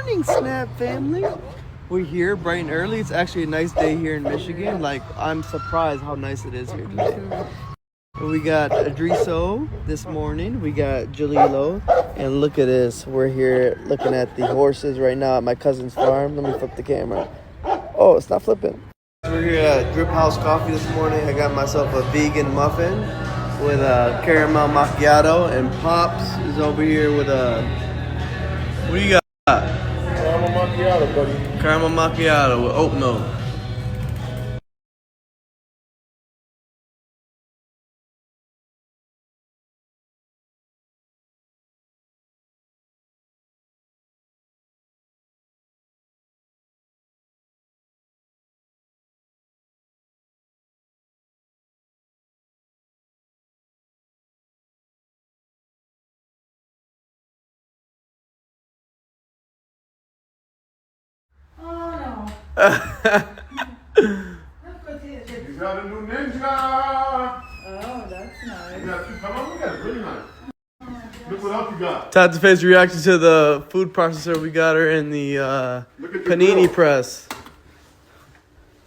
morning, Snap family. We're here bright and early. It's actually a nice day here in Michigan. Like, I'm surprised how nice it is here today. We got Idriso this morning. We got Jalilo. And look at this. We're here looking at the horses right now at my cousin's farm. Let me flip the camera. Oh, it's not flipping. We're here at Drip House Coffee this morning. I got myself a vegan muffin with a caramel macchiato. And Pops is over here with a... What do you got? Caramel macchiato, buddy. Caramel macchiato with oat milk. You got a new ninja. Oh, that's nice. You got two. Come on, look at it. Really nice. Look what else you got. Tata's face reaction to the food processor we got her in the panini grill. press.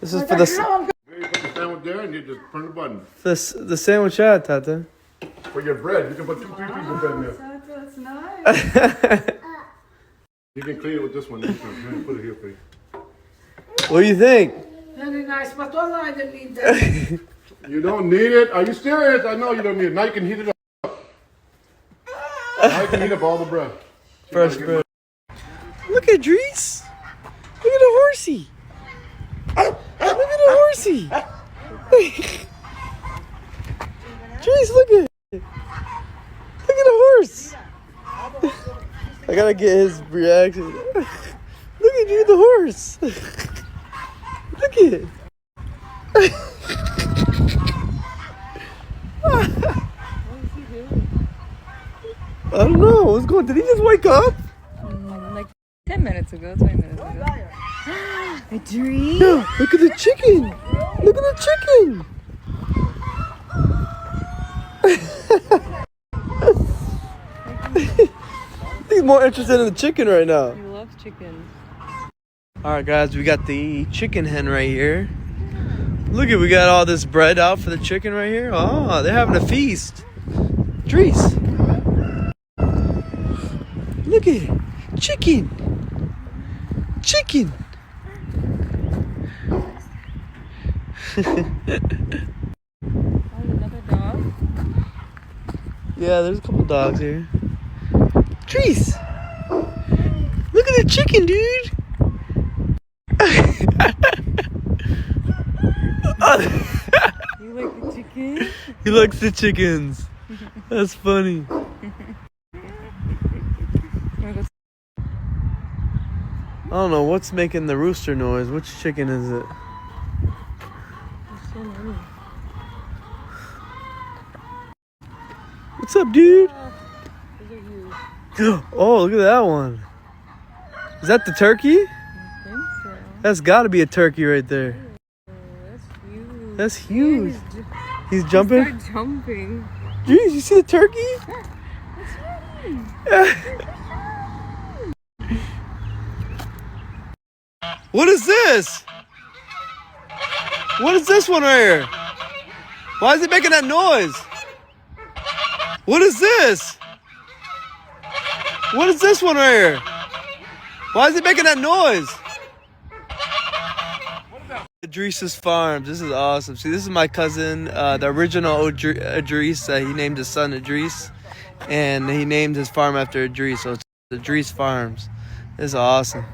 This is for the You put the sandwich there and you just turn the button. the sandwich ad, Tata. For your bread, you can put 2-3 pieces of bread in there. That's nice. You can clean it with this one. This one. Put it here for you. What do you think? Very nice, but I don't need that. You don't need it? Are you serious? I know you don't need it. Now you can heat it up. Now you can heat up all the bread. Fresh bread. Look at Idris. Look at the horsey. Look at the horsey. Idris, look at it. Look at the horse. I gotta get his reaction. Look at you, the horse. Look at it. I don't know. What's going on? Did he just wake up? Like 10 minutes ago, 20 minutes ago. A dream? Yeah, look at the chicken. Look at the chicken. He's more interested in the chicken right now. He loves chickens. Alright guys, we got the chicken hen right here. Look at, we got all this bread out for the chicken right here. Oh, they're having a feast. Idris. Look at it. Chicken. Chicken. Another dog? Yeah, there's a couple dogs here. Idris. Look at the chicken, dude. You like the chicken? He likes the chickens. That's funny. I don't know what's making the rooster noise. Which chicken is it? There's so many. What's up, dude? Those are huge. Oh, look at that one. Is that the turkey? I think so. That's got to be a turkey right there. Oh, that's huge. That's huge. He's He jumping. started jumping. Jeez, you see the turkey? What is this? What is this one right here? Why is it making that noise? What is this? What is this one right here? Why is it making that noise? Idris's Farms. This is awesome. See, this is my cousin, the original Idris. He named his son Idris, and he named his farm after Idris. So it's Idris Farms. This is awesome.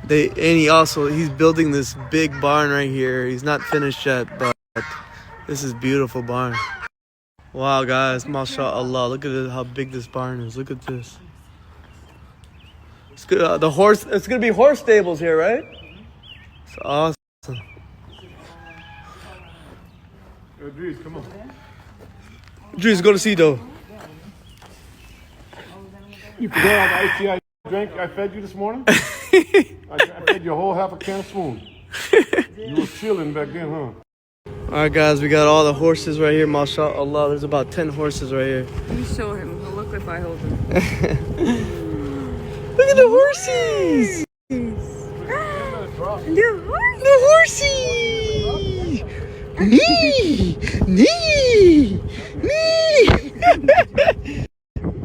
He's building this big barn right here. He's not finished yet, but this is beautiful barn. Wow, guys, mashallah. Look at it, how big this barn is. Look at this. It's good. It's gonna be horse stables here, right? It's awesome. Idris, come on. Idris, go to see though. You forgot all the ICI drink I fed you this morning? I fed you a whole half a can of spoon. You were chilling back then, huh? Alright guys, we got all the horses right here, mashallah. There's about 10 horses right here. Let me show him. He'll look if I hold him. Look at the horses! The horses! Nee! Nee! Nee!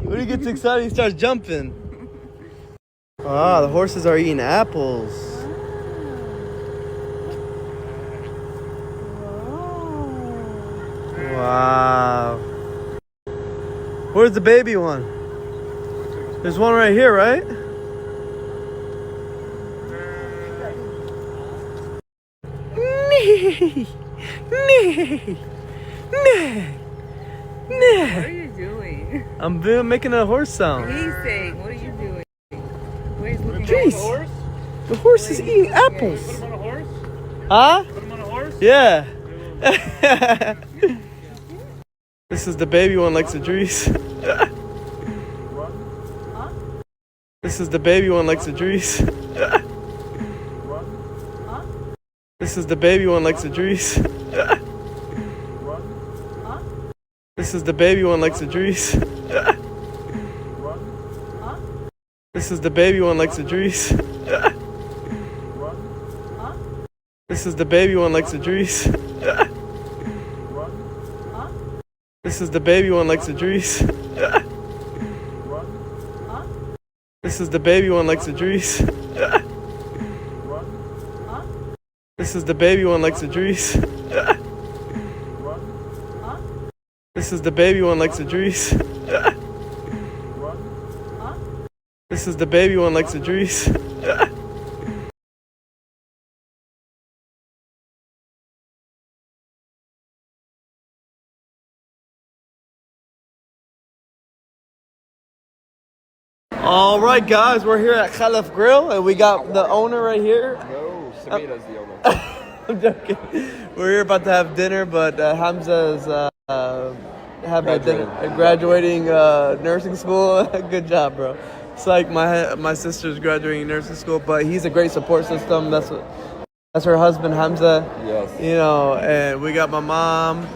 When he gets excited, he starts jumping. Ah, the horses are eating apples. Wow. Where's the baby one? There's one right here, right? Nee! Nee! Nee! What are you doing? I'm making a horse sound. He's saying, what are you doing? Where's looking Jeez. The horse is eating apples. Put him on a horse? Huh? Put him on a horse? Yeah. This is the baby one likes Idris. This is the baby one likes Idris. This is the baby one likes Idris. This is the baby one likes Idris. This is the baby one likes Idris. This is the baby one likes Idris. This is the baby one likes Idris. This is the baby one likes Idris. This is the baby one likes Idris. This is the baby one likes Idris. This is the baby one likes Idris. All right, guys, we're here at Khalaf Grill, and we got the owner right here. No, Samira's the owner. I'm joking. We're here about to have dinner, but Hamza is having a dinner, graduating nursing school. Good job, bro. It's like my sister's graduating nursing school, but he's a great support system. That's her husband, Hamza. Yes. You know, and we got my mom,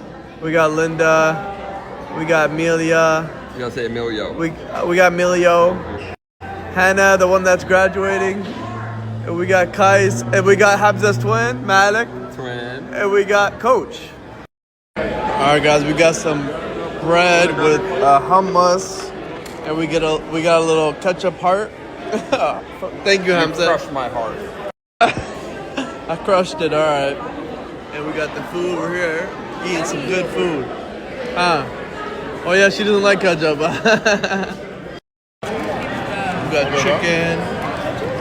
we got Linda, we got Amelia. You gotta say Emilio. We got Emilio, Hannah, the one that's graduating, and we got Kais, and we got Hamza's twin, Malik, Twin. and we got Coach. All right, guys, we got some bread with hummus, and we got a little ketchup heart. Thank you, You Hamza. crushed my heart. I crushed it. All right, and we got the food. We're here eating some good food. Oh yeah, she doesn't like ketchup. We got chicken,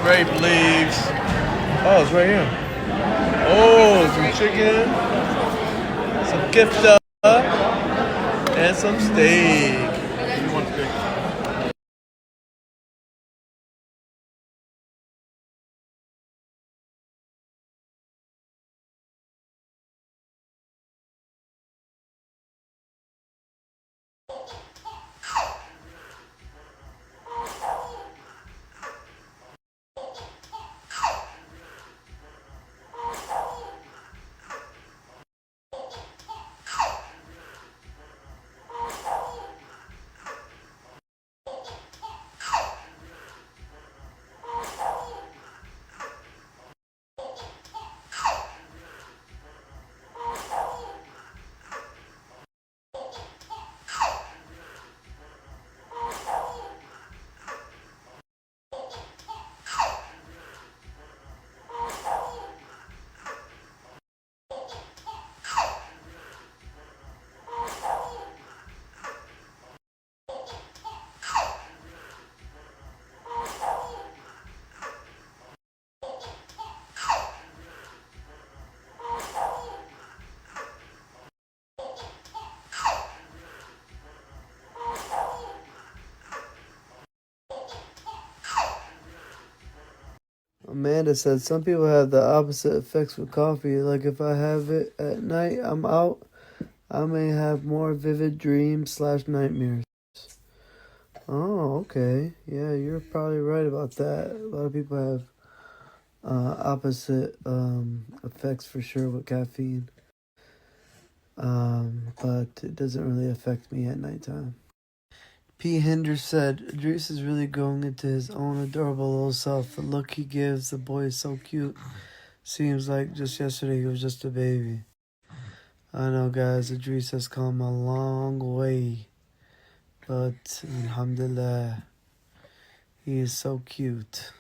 grape leaves. Oh, it's right here. Oh, some chicken, some kifta, and some steak. Amanda said some people have the opposite effects with coffee. Like if I have it at night, I'm out. I may have more vivid dreams / nightmares. Oh, okay. Yeah, you're probably right about that. A lot of people have opposite effects for sure with caffeine. But it doesn't really affect me at nighttime. P. Henders said, Idris is really growing into his own adorable little self. The look he gives the boy is so cute. Seems like just yesterday he was just a baby. I know, guys, Idris has come a long way. But, alhamdulillah, he is so cute.